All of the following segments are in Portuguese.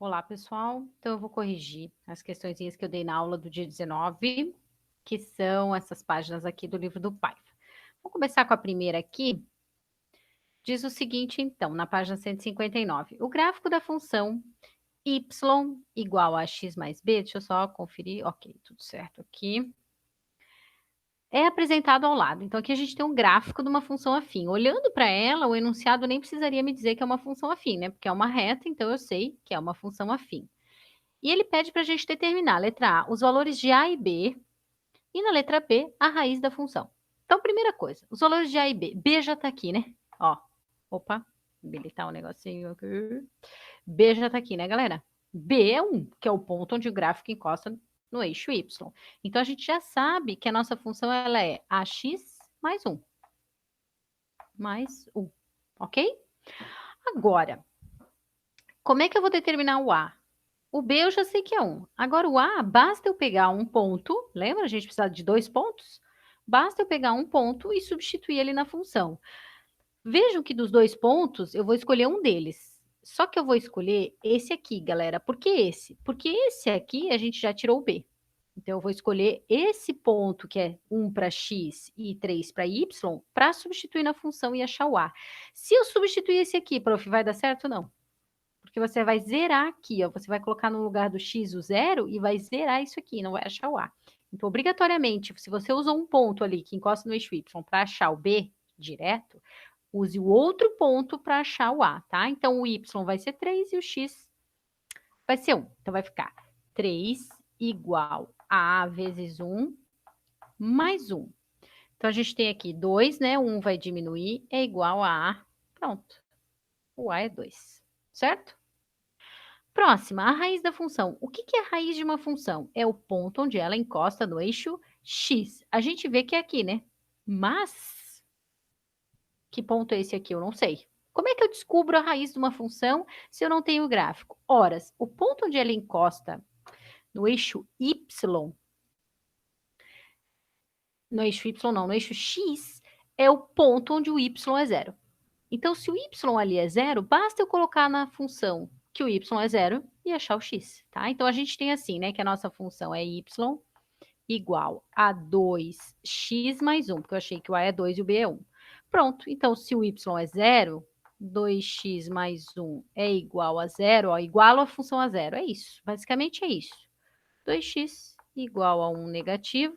Olá, pessoal. Então, eu vou corrigir as questõezinhas que eu dei na aula do dia 19, que são essas páginas aqui do livro do Paiva. Vou começar com a primeira aqui. Diz o seguinte, então, na página 159. O gráfico da função y igual a x mais b, deixa eu só conferir, ok, tudo certo aqui, é apresentado ao lado. Então, aqui a gente tem um gráfico de uma função afim. Olhando para ela, o enunciado nem precisaria me dizer que é uma função afim, né? Porque é uma reta, então eu sei que é uma função afim. E ele pede para a gente determinar, letra A, os valores de A e B, e na letra B, a raiz da função. Então, primeira coisa, os valores de A e B. B já está aqui, né? Ó, opa, habilitar um negocinho aqui. B já está aqui, né, galera? B é 1, que é o ponto onde o gráfico encosta no eixo Y. Então, a gente já sabe que a nossa função ela é AX mais 1. Mais 1, ok? Agora, como é que eu vou determinar o A? O B eu já sei que é 1. Agora o A, basta eu pegar um ponto, lembra? A gente precisa de 2 pontos? Basta eu pegar um ponto e substituir ele na função. Vejam que dos 2 pontos, eu vou escolher um deles. Só que eu vou escolher esse aqui, galera. Por que esse? Porque esse aqui a gente já tirou o B. Então, eu vou escolher esse ponto, que é 1 para x e 3 para y, para substituir na função e achar o A. Se eu substituir esse aqui, prof, vai dar certo ou não? Porque você vai zerar aqui, ó, você vai colocar no lugar do x o zero e vai zerar isso aqui, não vai achar o A. Então, obrigatoriamente, se você usou um ponto ali que encosta no eixo y para achar o B direto, use o outro ponto para achar o A, tá? Então, o y vai ser 3 e o x vai ser 1. Então, vai ficar 3 igual a A vezes 1 mais 1. Então, a gente tem aqui 2, né? 1 vai diminuir, é igual a A. Pronto. O A é 2, certo? Próxima, a raiz da função. O que é a raiz de uma função? É o ponto onde ela encosta no eixo x. A gente vê que é aqui, né? Mas, que ponto é esse aqui? Eu não sei. Como é que eu descubro a raiz de uma função se eu não tenho o gráfico? Horas, o ponto onde ela encosta no eixo y, no eixo y não, no eixo x, é o ponto onde o y é zero. Então, se o y ali é zero, basta eu colocar na função que o y é zero e achar o x, tá? Então, a gente tem assim, né, que a nossa função é y igual a 2x mais 1, porque eu achei que o a é 2 e o b é 1. Pronto, então, se o y é zero, 2x mais 1 é igual a zero, ó, igualo a função a zero, é isso, basicamente é isso. 2x igual a 1 negativo,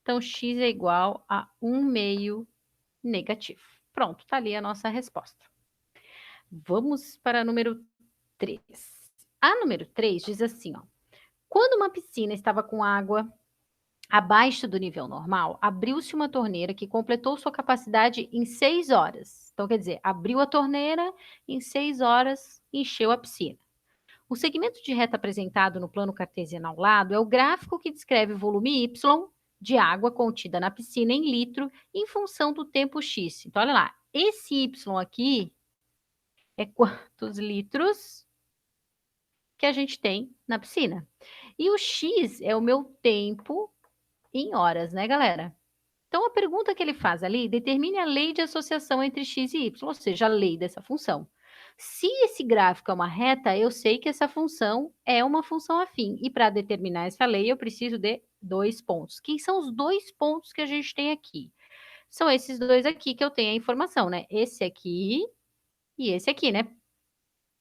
então x é igual a 1 meio negativo. Pronto, tá ali a nossa resposta. Vamos para a número 3. A número 3 diz assim, ó. Quando uma piscina estava com água abaixo do nível normal, abriu-se uma torneira que completou sua capacidade em 6 horas. Então, quer dizer, abriu a torneira, em 6 horas encheu a piscina. O segmento de reta apresentado no plano cartesiano ao lado é o gráfico que descreve o volume Y de água contida na piscina em litro em função do tempo X. Então, olha lá, esse Y aqui é quantos litros que a gente tem na piscina. E o X é o meu tempo em horas, né, galera? Então, a pergunta que ele faz ali, determine a lei de associação entre x e y, ou seja, a lei dessa função. Se esse gráfico é uma reta, eu sei que essa função é uma função afim. E para determinar essa lei, eu preciso de 2 pontos. Quem são os 2 pontos que a gente tem aqui? São esses 2 aqui que eu tenho a informação, né? Esse aqui e esse aqui, né?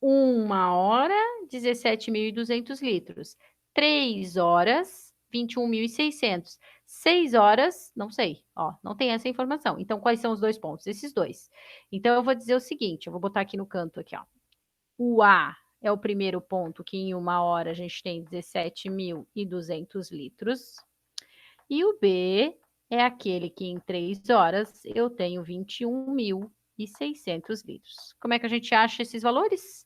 1 hora, 17.200 litros. 3 horas, 21.600. 6 horas, não sei, ó, não tem essa informação. Então, quais são os 2 pontos? Esses 2. Então, eu vou dizer o seguinte, eu vou botar aqui no canto, aqui, ó. O A é o primeiro ponto, que em 1 hora a gente tem 17.200 litros. E o B é aquele que em 3 horas eu tenho 21.600 litros. Como é que a gente acha esses valores?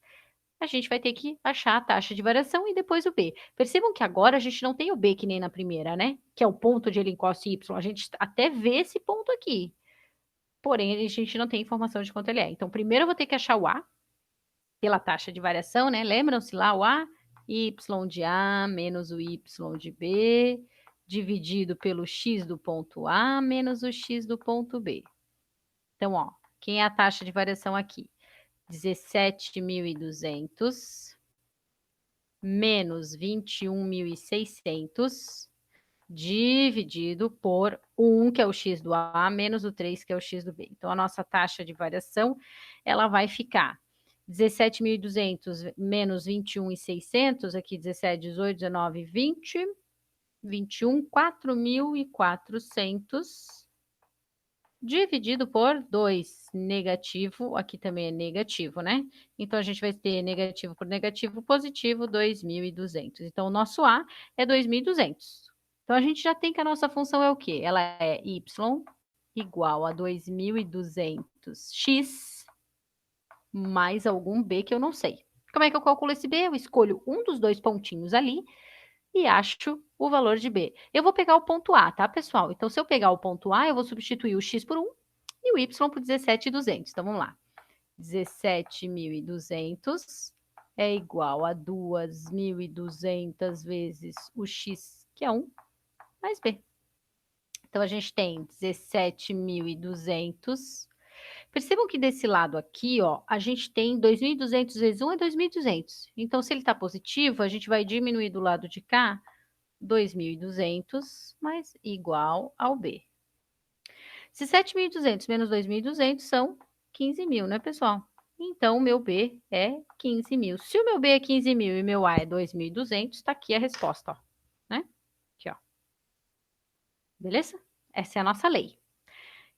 A gente vai ter que achar a taxa de variação e depois o B. Percebam que agora a gente não tem o B que nem na primeira, né? Que é o ponto onde ele encosta Y. A gente até vê esse ponto aqui. Porém, a gente não tem informação de quanto ele é. Então, primeiro eu vou ter que achar o A pela taxa de variação, né? Lembram-se lá o A? Y de A menos o Y de B, dividido pelo X do ponto A menos o X do ponto B. Então, ó, quem é a taxa de variação aqui? 17.200 menos 21.600 dividido por 1, que é o x do A, menos o 3, que é o x do B. Então, a nossa taxa de variação, ela vai ficar 17.200 menos 21.600, aqui 17, 18, 19, 20, 21, 4.400 dividido por 2, negativo, aqui também é negativo, né? Então, a gente vai ter negativo por negativo, positivo, 2.200. Então, o nosso A é 2.200. Então, a gente já tem que a nossa função é o quê? Ela é y igual a 2.200x mais algum b que eu não sei. Como é que eu calculo esse b? Eu escolho um dos dois pontinhos ali e acho o valor de b. Eu vou pegar o ponto A, tá, pessoal? Então, se eu pegar o ponto A, eu vou substituir o x por 1 e o y por 17.200. Então, vamos lá. 17.200 é igual a 2.200 vezes o x, que é 1, mais b. Então, a gente tem 17.200. Percebam que desse lado aqui, ó, a gente tem 2.200 vezes 1 é 2.200. Então, se ele está positivo, a gente vai diminuir do lado de cá 2.200 mais igual ao B. Se 7.200 menos 2.200 são 15.000, né, pessoal? Então, o meu B é 15.000. Se o meu B é 15.000 e meu A é 2.200, está aqui a resposta, ó, né? Aqui, ó. Beleza? Essa é a nossa lei.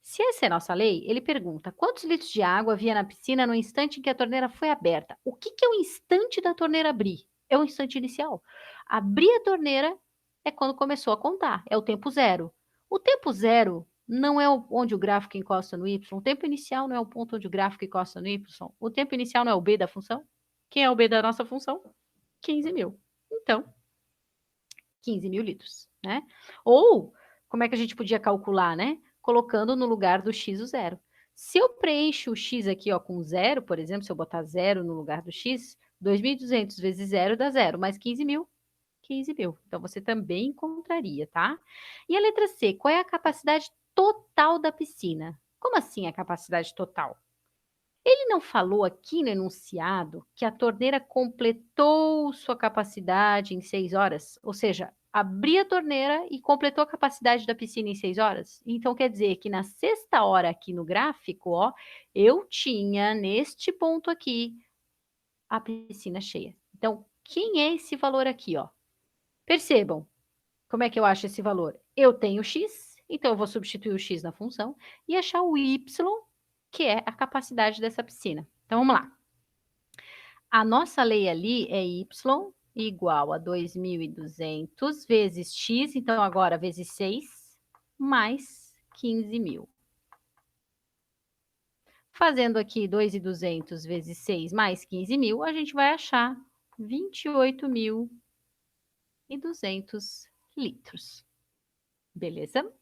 Se essa é a nossa lei, ele pergunta quantos litros de água havia na piscina no instante em que a torneira foi aberta. O que é o instante da torneira abrir? É o instante inicial. Abrir a torneira é quando começou a contar, é o tempo zero. O tempo zero não é onde o gráfico encosta no y, o tempo inicial não é o ponto onde o gráfico encosta no y, o tempo inicial não é o b da função. Quem é o b da nossa função? 15.000. Então, 15.000 litros, né? Ou, como é que a gente podia calcular, né? Colocando no lugar do x o zero. Se eu preencho o x aqui, ó, com zero, por exemplo, se eu botar zero no lugar do x, 2.200 vezes zero dá zero, mais 15.000, 15.000. Então, você também encontraria, tá? E a letra C, qual é a capacidade total da piscina? Como assim a capacidade total? Ele não falou aqui no enunciado que a torneira completou sua capacidade em 6 horas? Ou seja, abri a torneira e completou a capacidade da piscina em 6 horas? Então, quer dizer que na sexta hora aqui no gráfico, ó, eu tinha neste ponto aqui a piscina cheia. Então, quem é esse valor aqui, ó? Percebam, como é que eu acho esse valor? Eu tenho x, então eu vou substituir o x na função e achar o y, que é a capacidade dessa piscina. Então, vamos lá. A nossa lei ali é y igual a 2.200 vezes x, então agora vezes 6, mais 15.000. Fazendo aqui 2.200 vezes 6 mais 15.000, a gente vai achar 28.200 litros. Beleza?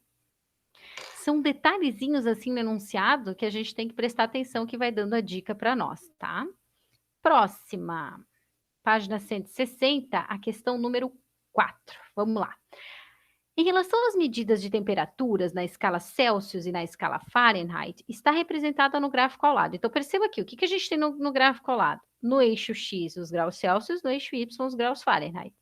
São detalhezinhos assim no enunciado que a gente tem que prestar atenção que vai dando a dica para nós, tá? Próxima, página 160, a questão número 4. Vamos lá. Em relação às medidas de temperaturas na escala Celsius e na escala Fahrenheit, está representada no gráfico ao lado. Então, perceba aqui, o que a gente tem no gráfico ao lado? No eixo X, os graus Celsius, no eixo Y, os graus Fahrenheit.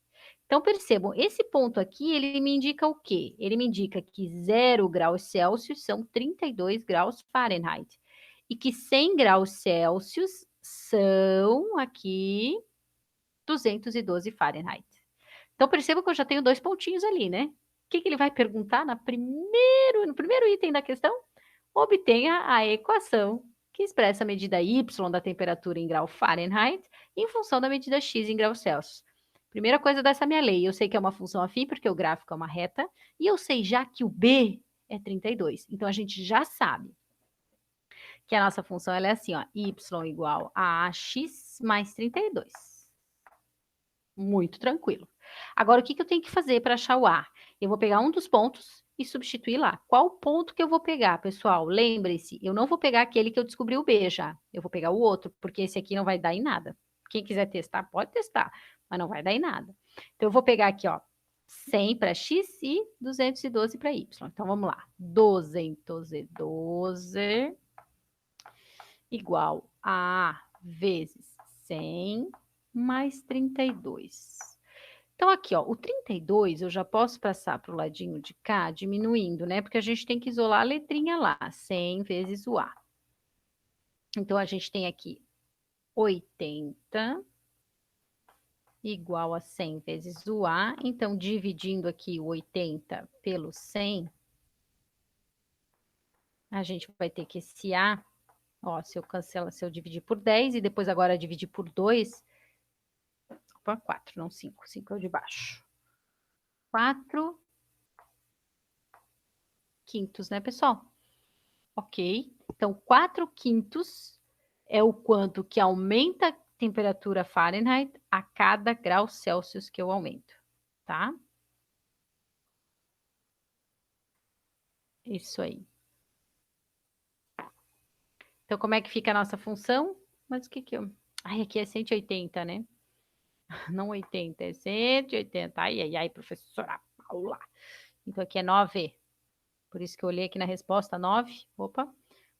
Então, percebam, esse ponto aqui, ele me indica o quê? Ele me indica que 0 graus Celsius são 32 graus Fahrenheit. E que 100 graus Celsius são aqui 212 Fahrenheit. Então, perceba que eu já tenho 2 pontinhos ali, né? O que ele vai perguntar no primeiro item da questão? Obtenha a equação que expressa a medida y da temperatura em grau Fahrenheit em função da medida x em graus Celsius. Primeira coisa dessa minha lei, eu sei que é uma função afim porque o gráfico é uma reta, e eu sei já que o b é 32. Então, a gente já sabe que a nossa função ela é assim, ó, y igual a ax mais 32. Muito tranquilo. Agora, o que eu tenho que fazer para achar o A? Eu vou pegar um dos pontos e substituir lá. Qual ponto que eu vou pegar, pessoal? Lembre-se, eu não vou pegar aquele que eu descobri o B já. Eu vou pegar o outro, porque esse aqui não vai dar em nada. Quem quiser testar, pode testar, mas não vai dar em nada. Então, eu vou pegar aqui, ó, 100 para x e 212 para y. Então, vamos lá. 212 igual a vezes 100 mais 32. Então, aqui, ó, o 32 eu já posso passar para o ladinho de cá, diminuindo, né? Porque a gente tem que isolar a letrinha lá, 100 vezes o A. Então, a gente tem aqui 80 igual a 100 vezes o A. Então, dividindo aqui o 80 pelo 100, a gente vai ter que esse A, ó, se eu dividir por 10 e depois agora dividir por 2, opa, 4, não 5, 5 é o de baixo. 4 quintos, né, pessoal? Ok. Então, 4 quintos é o quanto que aumenta a temperatura Fahrenheit a cada grau Celsius que eu aumento, tá? Isso aí. Então, como é que fica a nossa função? Mas o que que eu... Ai, aqui é 180, né? Não 80, é 180. Ai, ai, ai, professora Paula. Então, aqui é 9. Por isso que eu olhei aqui na resposta 9. Opa.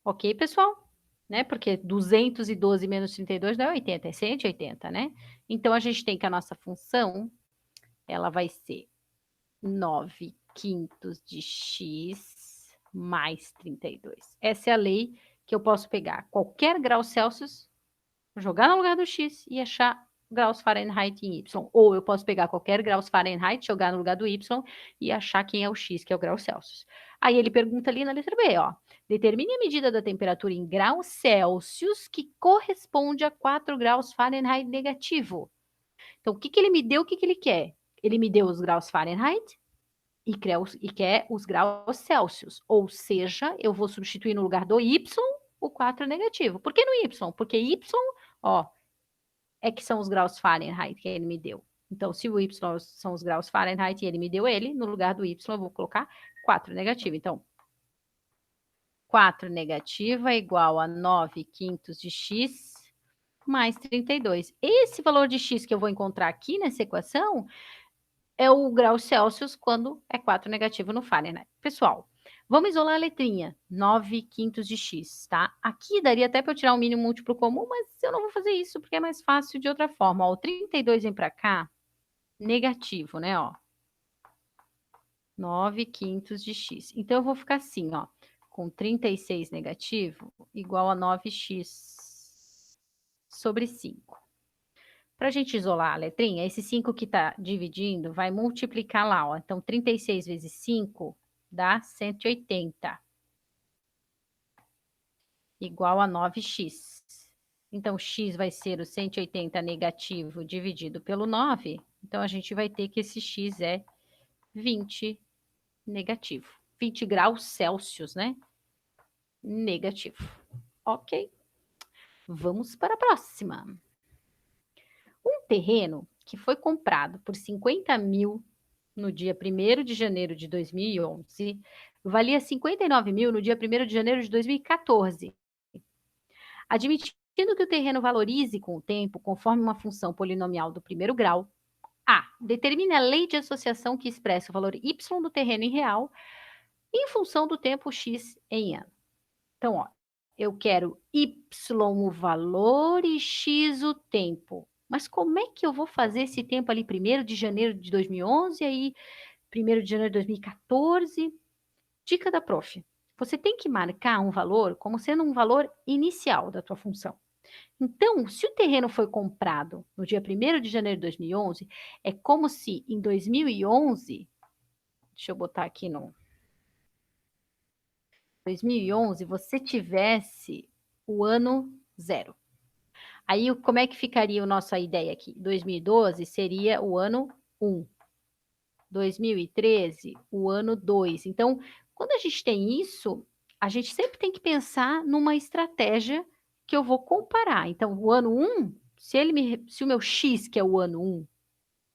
Ok, pessoal? Né? Porque 212 menos 32 não é 80, é 180, né? Então, a gente tem que a nossa função, ela vai ser 9 quintos de x mais 32. Essa é a lei que eu posso pegar qualquer grau Celsius, jogar no lugar do x e achar graus Fahrenheit em y. Ou eu posso pegar qualquer graus Fahrenheit, jogar no lugar do y e achar quem é o x, que é o grau Celsius. Aí ele pergunta ali na letra B, ó. Determine a medida da temperatura em graus Celsius que corresponde a 4 graus Fahrenheit negativo. Então, o que que ele me deu, o que que ele quer? Ele me deu os graus Fahrenheit e quer os graus Celsius. Ou seja, eu vou substituir no lugar do y o 4 negativo. Por que no y? Porque y, ó, é que são os graus Fahrenheit que ele me deu. Então, se o y são os graus Fahrenheit e ele me deu ele, no lugar do y eu vou colocar 4 negativo. Então, 4 negativa é igual a 9 quintos de x mais 32. Esse valor de x que eu vou encontrar aqui nessa equação é o grau Celsius quando é 4 negativo no Fahrenheit. Pessoal, vamos isolar a letrinha, 9 quintos de x, tá? Aqui daria até para eu tirar um mínimo múltiplo comum, mas eu não vou fazer isso porque é mais fácil de outra forma. Ó, o 32 vem para cá, negativo, né? Ó, 9 quintos de x. Então, eu vou ficar assim, ó, com 36 negativo igual a 9x sobre 5. Para a gente isolar a letrinha, esse 5 que está dividindo vai multiplicar lá, ó. Então, 36 vezes 5 dá 180. Igual a 9x. Então, x vai ser o 180 negativo dividido pelo 9. Então, a gente vai ter que esse x é 20 negativo. 20 graus Celsius, né? Negativo. Ok. Vamos para a próxima. Um terreno que foi comprado por 50 mil no dia 1º de janeiro de 2011, valia 59 mil no dia 1º de janeiro de 2014. Admitindo que o terreno valorize com o tempo, conforme uma função polinomial do primeiro grau, A. Determine a lei de associação que expressa o valor y do terreno em real em função do tempo x em ano. Então, ó, eu quero y o valor e x o tempo. Mas como é que eu vou fazer esse tempo ali 1º de janeiro de 2011 e aí 1º de janeiro de 2014? Dica da prof. Você tem que marcar um valor como sendo um valor inicial da tua função. Então, se o terreno foi comprado no dia 1º de janeiro de 2011, é como se em 2011, deixa eu botar aqui no 2011, você tivesse o ano 0. Aí, como é que ficaria a nossa ideia aqui? 2012 seria o ano 1. 2013, o ano 2. Então, quando a gente tem isso, a gente sempre tem que pensar numa estratégia que eu vou comparar. Então, o ano 1, se o meu X, que é o ano 1,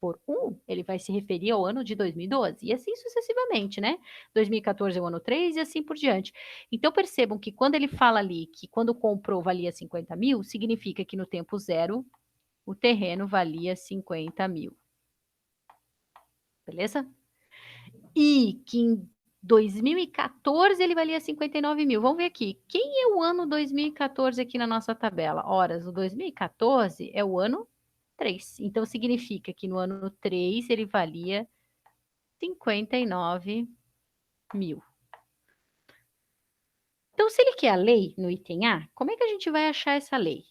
for 1, ele vai se referir ao ano de 2012, e assim sucessivamente, né? 2014 é o ano 3 e assim por diante. Então, percebam que quando ele fala ali que quando comprou valia 50 mil, significa que no tempo 0, o terreno valia 50 mil. Beleza? E que em 2014 ele valia 59 mil. Vamos ver aqui. Quem é o ano 2014 aqui na nossa tabela? Horas, o 2014 é o ano 3. Então, significa que no ano 3 ele valia 59 mil. Então, se ele quer a lei no item A, como é que a gente vai achar essa lei?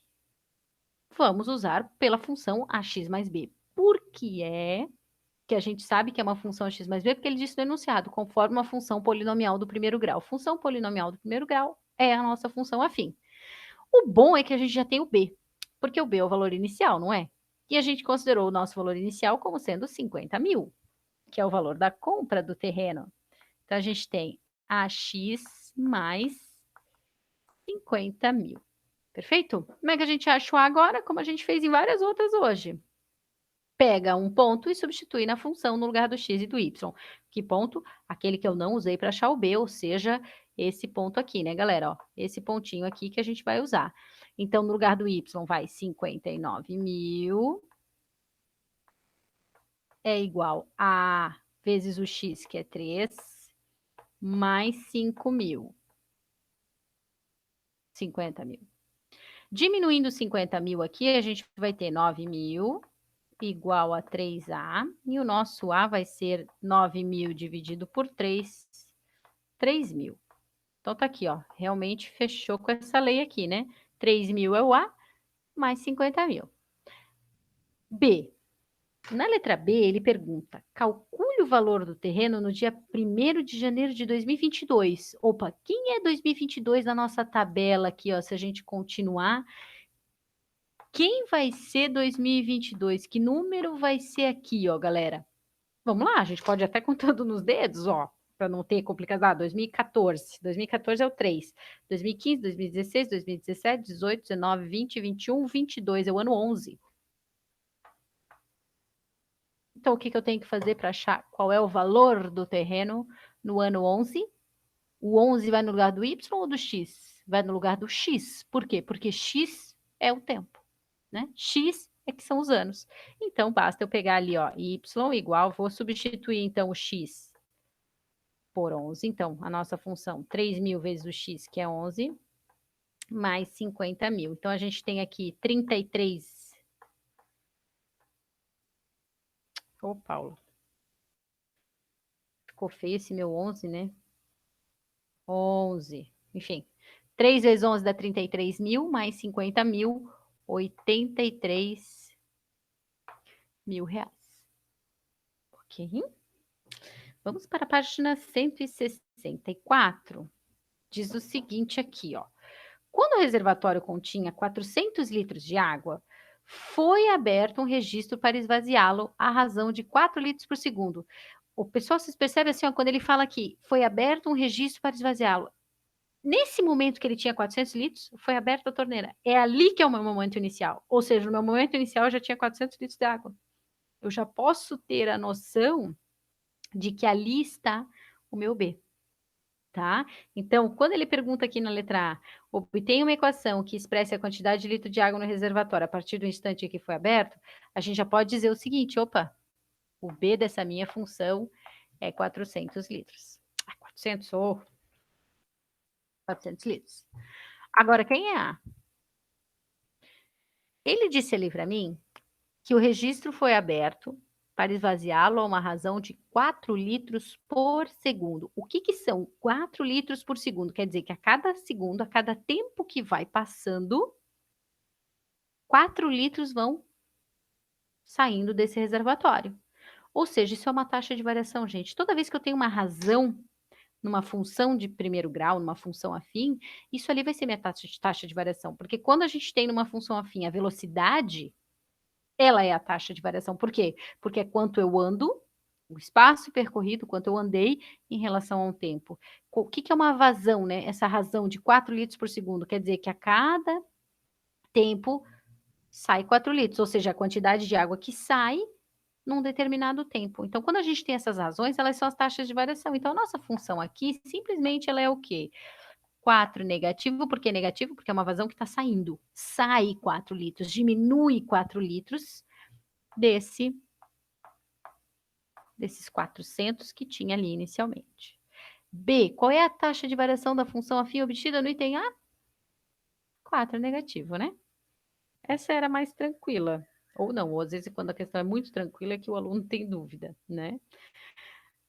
Vamos usar pela função ax mais b. Por que é que a gente sabe que é uma função x mais b? Porque ele disse no enunciado, conforme uma função polinomial do primeiro grau. Função polinomial do primeiro grau é a nossa função afim. O bom é que a gente já tem o b, porque o b é o valor inicial, não é? E a gente considerou o nosso valor inicial como sendo 50 mil, que é o valor da compra do terreno. Então, a gente tem ax mais 50 mil. Perfeito? Como é que a gente acha o A agora? Como a gente fez em várias outras hoje. Pega um ponto e substitui na função no lugar do x e do y. Que ponto? Aquele que eu não usei para achar o B, ou seja, esse ponto aqui, né, galera? Ó, esse pontinho aqui que a gente vai usar. Então, no lugar do y vai 59 mil é igual a vezes o x, que é 3, mais 5 mil. 50 mil. Diminuindo 50 mil aqui, a gente vai ter 9 mil igual a 3A, e o nosso A vai ser 9 mil dividido por 3, 3 mil. Então, tá aqui, ó, realmente fechou com essa lei aqui, né? 3 mil é o A, mais 50 mil. B. Na letra B, ele pergunta, calcule o valor do terreno no dia 1º de janeiro de 2022. Opa, quem é 2022 na nossa tabela aqui, ó, se a gente continuar? Quem vai ser 2022? Que número vai ser aqui, ó, galera? Vamos lá, a gente pode até contando nos dedos, ó, para não ter complicação. Ah, 2014. 2014 é o 3. 2015, 2016, 2017, 18, 19, 20, 21, 22 é o ano 11. Então, o que eu tenho que fazer para achar qual é o valor do terreno no ano 11? O 11 vai no lugar do y ou do x? Vai no lugar do x. Por quê? Porque x é o tempo, né? X é que são os anos. Então, basta eu pegar ali, ó, y igual, vou substituir, então, o x por 11. Então, a nossa função, 3 mil vezes o x, que é 11, mais 50 mil. Então, a gente tem aqui 33... Ô, Paulo. Ficou feio esse meu 11, né? 11. Enfim, 3 vezes 11 dá 33 mil, mais 50 mil, 83 mil reais. Ok? Vamos para a página 164. Diz o seguinte aqui, ó. Quando o reservatório continha 400 litros de água, foi aberto um registro para esvaziá-lo à razão de 4 litros por segundo. O pessoal se percebe assim, ó, quando ele fala aqui, foi aberto um registro para esvaziá-lo. Nesse momento que ele tinha 400 litros, foi aberta a torneira. É ali que é o meu momento inicial. Ou seja, no meu momento inicial eu já tinha 400 litros de água. Eu já posso ter a noção de que ali está o meu B. Tá? Então, quando ele pergunta aqui na letra A, obtenha uma equação que expresse a quantidade de litro de água no reservatório a partir do instante em que foi aberto, a gente já pode dizer o seguinte, opa, o B dessa minha função é 400 litros. 400, 400 litros. Agora, quem é A? Ele disse ali para mim que o registro foi aberto para esvaziá-lo a uma razão de 4 litros por segundo. O que são 4 litros por segundo? Quer dizer que a cada segundo, a cada tempo que vai passando, 4 litros vão saindo desse reservatório. Ou seja, isso é uma taxa de variação, gente. Toda vez que eu tenho uma razão numa função de primeiro grau, numa função afim, isso ali vai ser minha taxa de variação. Porque quando a gente tem numa função afim a velocidade, ela é a taxa de variação. Por quê? Porque é quanto eu ando, o espaço percorrido, quanto eu andei em relação ao tempo. O que é uma vazão, né? Essa razão de 4 litros por segundo quer dizer que a cada tempo sai 4 litros, ou seja, a quantidade de água que sai num determinado tempo. Então, quando a gente tem essas razões, elas são as taxas de variação. Então, a nossa função aqui, simplesmente, ela é o quê? 4 negativo, por que negativo? Porque é uma vazão que está saindo. Sai 4 litros, diminui 4 litros desses 400 que tinha ali inicialmente. B, qual é a taxa de variação da função afim obtida no item A? 4 negativo, né? Essa era mais tranquila. Ou não, ou às vezes quando a questão é muito tranquila é que o aluno tem dúvida, né?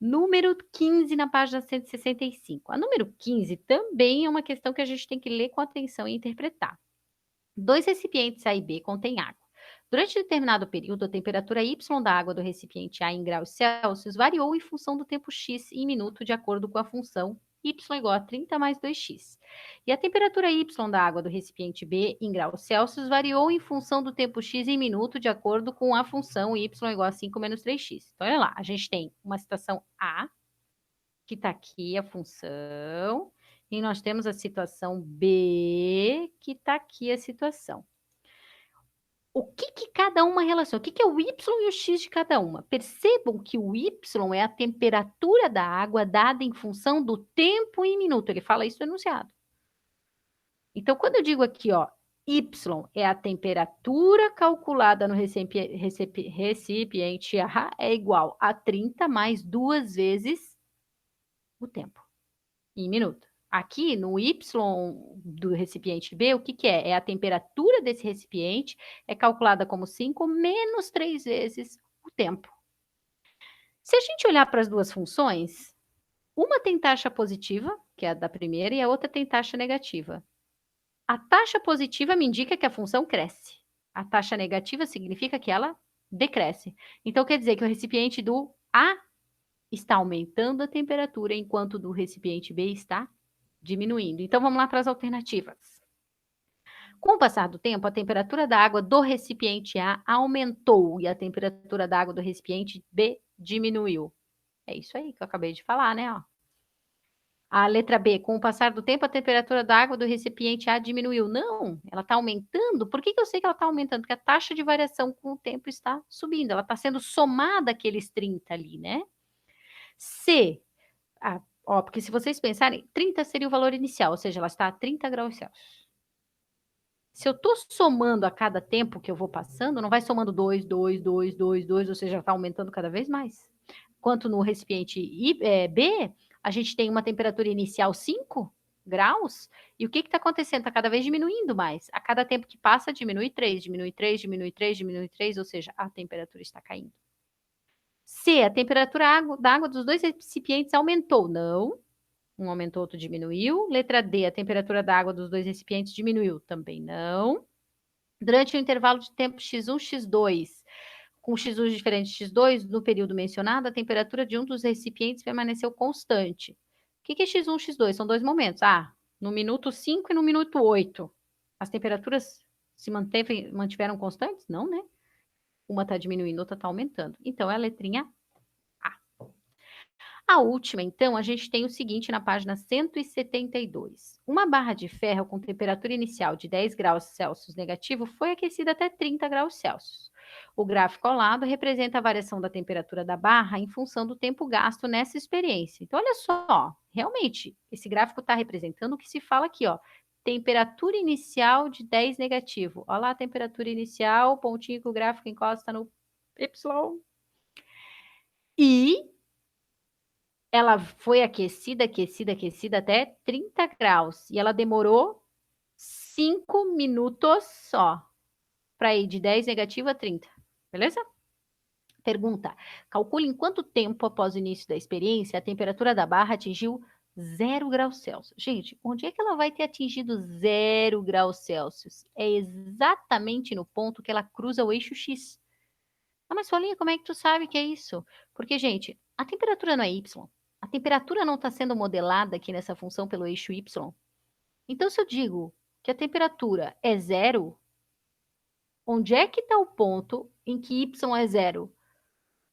Número 15 na página 165. A número 15 também é uma questão que a gente tem que ler com atenção e interpretar. Dois recipientes A e B contêm água. Durante determinado período, a temperatura Y da água do recipiente A em graus Celsius variou em função do tempo X em minuto, de acordo com a função Y igual a 30 mais 2x. E a temperatura Y da água do recipiente B em graus Celsius variou em função do tempo X em minuto, de acordo com a função Y igual a 5 menos 3x. Então, olha lá, a gente tem uma situação A, que está aqui a função, e nós temos a situação B, que está aqui a situação. O que cada uma relaciona? O que é o Y e o X de cada uma? Percebam que o Y é a temperatura da água dada em função do tempo em minuto. Ele fala isso no enunciado. Então, quando eu digo aqui, ó, Y é a temperatura calculada no recipiente A é igual a 30 mais 2 vezes o tempo em minuto. Aqui no Y do recipiente B, o que é? É a temperatura desse recipiente, é calculada como 5 menos 3 vezes o tempo. Se a gente olhar para as duas funções, uma tem taxa positiva, que é a da primeira, e a outra tem taxa negativa. A taxa positiva me indica que a função cresce. A taxa negativa significa que ela decresce. Então, quer dizer que o recipiente do A está aumentando a temperatura, enquanto do recipiente B está diminuindo. Então, vamos lá para as alternativas. Com o passar do tempo, a temperatura da água do recipiente A aumentou e a temperatura da água do recipiente B diminuiu. É isso aí que eu acabei de falar, né? Ó. A letra B, com o passar do tempo, a temperatura da água do recipiente A diminuiu. Não, ela está aumentando. Por que eu sei que ela está aumentando? Porque a taxa de variação com o tempo está subindo. Ela está sendo somada aqueles 30 ali, né? C, ó, porque se vocês pensarem, 30 seria o valor inicial, ou seja, ela está a 30 graus Celsius. Se eu estou somando a cada tempo que eu vou passando, não vai somando 2, 2, 2, 2, 2, ou seja, está aumentando cada vez mais. Enquanto no recipiente B, a gente tem uma temperatura inicial 5 graus, e o que está acontecendo? Está cada vez diminuindo mais. A cada tempo que passa, diminui 3, diminui 3, diminui 3, diminui 3, ou seja, a temperatura está caindo. C, a temperatura da água dos dois recipientes aumentou. Não. Um aumentou, outro diminuiu. Letra D, a temperatura da água dos dois recipientes diminuiu. Também não. Durante o intervalo de tempo x1, x2, com x1 diferente de x2, no período mencionado, a temperatura de um dos recipientes permaneceu constante. O que é x1 e x2? São dois momentos. No minuto 5 e no minuto 8. As temperaturas se mantiveram constantes? Não, né? Uma está diminuindo, outra está aumentando. Então, é a letrinha A. A última, então, a gente tem o seguinte na página 172. Uma barra de ferro com temperatura inicial de 10 graus Celsius negativo foi aquecida até 30 graus Celsius. O gráfico ao lado representa a variação da temperatura da barra em função do tempo gasto nessa experiência. Então, olha só, realmente, esse gráfico está representando o que se fala aqui, ó. Temperatura inicial de 10 negativo. Olha lá a temperatura inicial, pontinho que o gráfico encosta no Y. E ela foi aquecida até 30 graus. E ela demorou 5 minutos só para ir de 10 negativo a 30. Beleza? Pergunta: calcule em quanto tempo após o início da experiência a temperatura da barra atingiu 0 graus Celsius. Gente, onde é que ela vai ter atingido 0 graus Celsius? É exatamente no ponto que ela cruza o eixo X. Mas Solinha, como é que tu sabe que é isso? Porque, gente, a temperatura não é Y. A temperatura não está sendo modelada aqui nessa função pelo eixo Y. Então, se eu digo que a temperatura é 0, onde é que está o ponto em que Y é 0?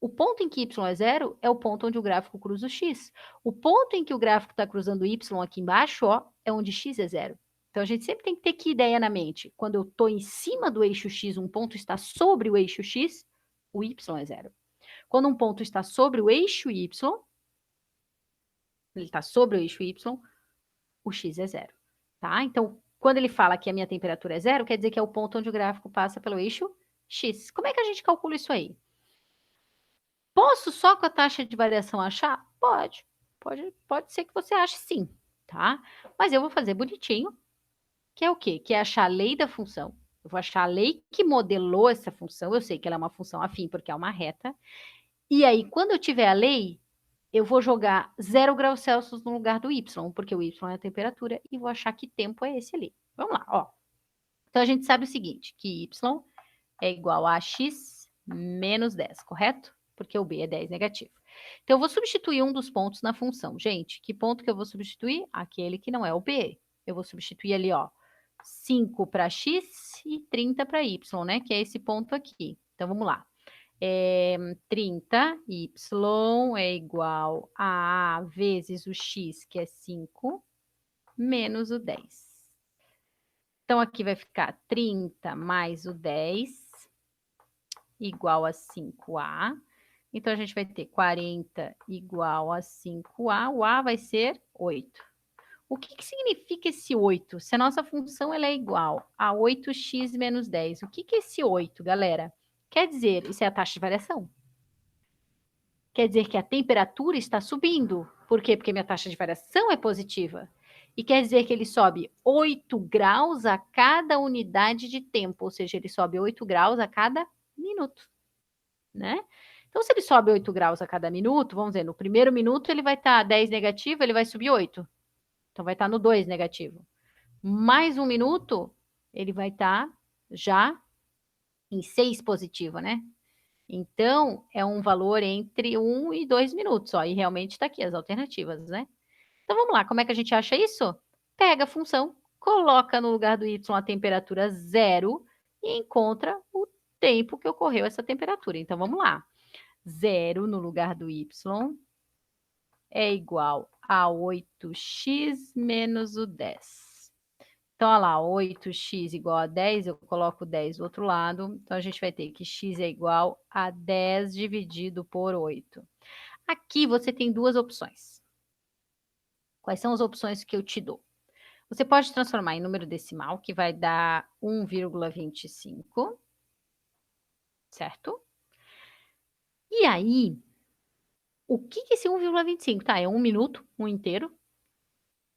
O ponto em que Y é 0 é o ponto onde o gráfico cruza o X. O ponto em que o gráfico está cruzando o Y aqui embaixo, ó, é onde X é 0. Então, a gente sempre tem que ter que ideia na mente. Quando eu estou em cima do eixo X, um ponto está sobre o eixo X, o Y é 0. Quando um ponto está sobre o eixo Y, ele está sobre o eixo Y, o X é 0. Tá? Então, quando ele fala que a minha temperatura é 0, quer dizer que é o ponto onde o gráfico passa pelo eixo X. Como é que a gente calcula isso aí? Posso só com a taxa de variação achar? Pode. Pode ser que você ache sim, tá? Mas eu vou fazer bonitinho, que é o quê? Que é achar a lei da função. Eu vou achar a lei que modelou essa função, eu sei que ela é uma função afim porque é uma reta, e aí quando eu tiver a lei, eu vou jogar 0 graus Celsius no lugar do y, porque o y é a temperatura, e vou achar que tempo é esse ali. Vamos lá, ó. Então a gente sabe o seguinte, que y é igual a x menos 10, correto? Porque o b é 10 negativo. Então eu vou substituir um dos pontos na função. Gente, que ponto que eu vou substituir? Aquele que não é o b. Eu vou substituir ali, ó, 5 para x e 30 para y, né? Que é esse ponto aqui. Então vamos lá. 30y é igual a A vezes o x, que é 5, menos o 10. Então, aqui vai ficar 30 mais o 10 igual a 5A. Então, a gente vai ter 40 igual a 5A. O A vai ser 8. O que significa esse 8? Se a nossa função ela é igual a 8x menos 10, o que é esse 8, galera? Quer dizer, isso é a taxa de variação. Quer dizer que a temperatura está subindo. Por quê? Porque minha taxa de variação é positiva. E quer dizer que ele sobe 8 graus a cada unidade de tempo, ou seja, ele sobe 8 graus a cada minuto, né? Então, se ele sobe 8 graus a cada minuto, vamos dizer, no primeiro minuto ele vai estar 10 negativo, ele vai subir 8. Então, vai estar no 2 negativo. Mais um minuto, ele vai estar já em 6 positivo, né? Então, é um valor entre 1 e 2 minutos, ó, e realmente está aqui as alternativas, né? Então, vamos lá, como é que a gente acha isso? Pega a função, coloca no lugar do y a temperatura 0 e encontra o tempo que ocorreu essa temperatura. Então, vamos lá. 0 no lugar do y é igual a 8x menos o 10. Então, olha lá, 8x igual a 10, eu coloco 10 do outro lado. Então, a gente vai ter que x é igual a 10 dividido por 8. Aqui você tem duas opções. Quais são as opções que eu te dou? Você pode transformar em número decimal, que vai dar 1,25, certo? E aí, o que é esse 1,25? Tá, é 1 minuto, um inteiro.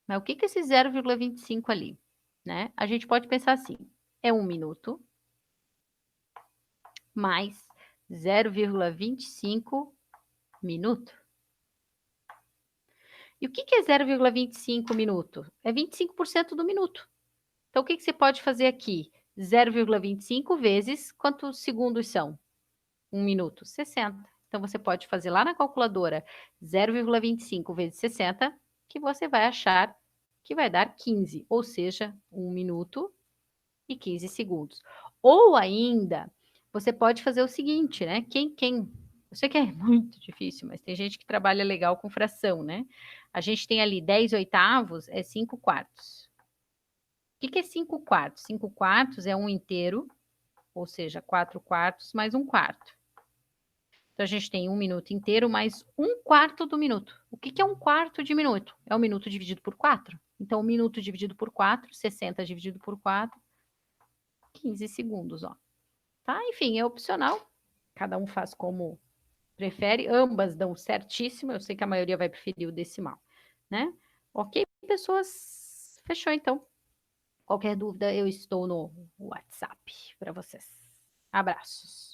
Mas o que é esse 0,25 ali? Né? A gente pode pensar assim, é 1 minuto mais 0,25 minuto. E o que é 0,25 minuto? É 25% do minuto. Então, o que você pode fazer aqui? 0,25 vezes quantos segundos são? 1 minuto? 60. Então, você pode fazer lá na calculadora 0,25 vezes 60, que você vai achar que vai dar 15, ou seja, 1 minuto e 15 segundos. Ou ainda, você pode fazer o seguinte, né? Eu sei que é muito difícil, mas tem gente que trabalha legal com fração, né? A gente tem ali 10 oitavos, é 5 quartos. O que é 5 quartos? 5 quartos é 1 inteiro, ou seja, 4 quartos mais 1 quarto. Então, a gente tem 1 minuto inteiro mais 1 quarto do minuto. O que é 1 quarto de minuto? É 1 minuto dividido por 4. Então, 1 minuto dividido por 4, 60 dividido por 4, 15 segundos, ó. Tá? Enfim, é opcional. Cada um faz como prefere. Ambas dão certíssimo. Eu sei que a maioria vai preferir o decimal, né? Ok, pessoas? Fechou, então. Qualquer dúvida, eu estou no WhatsApp para vocês. Abraços.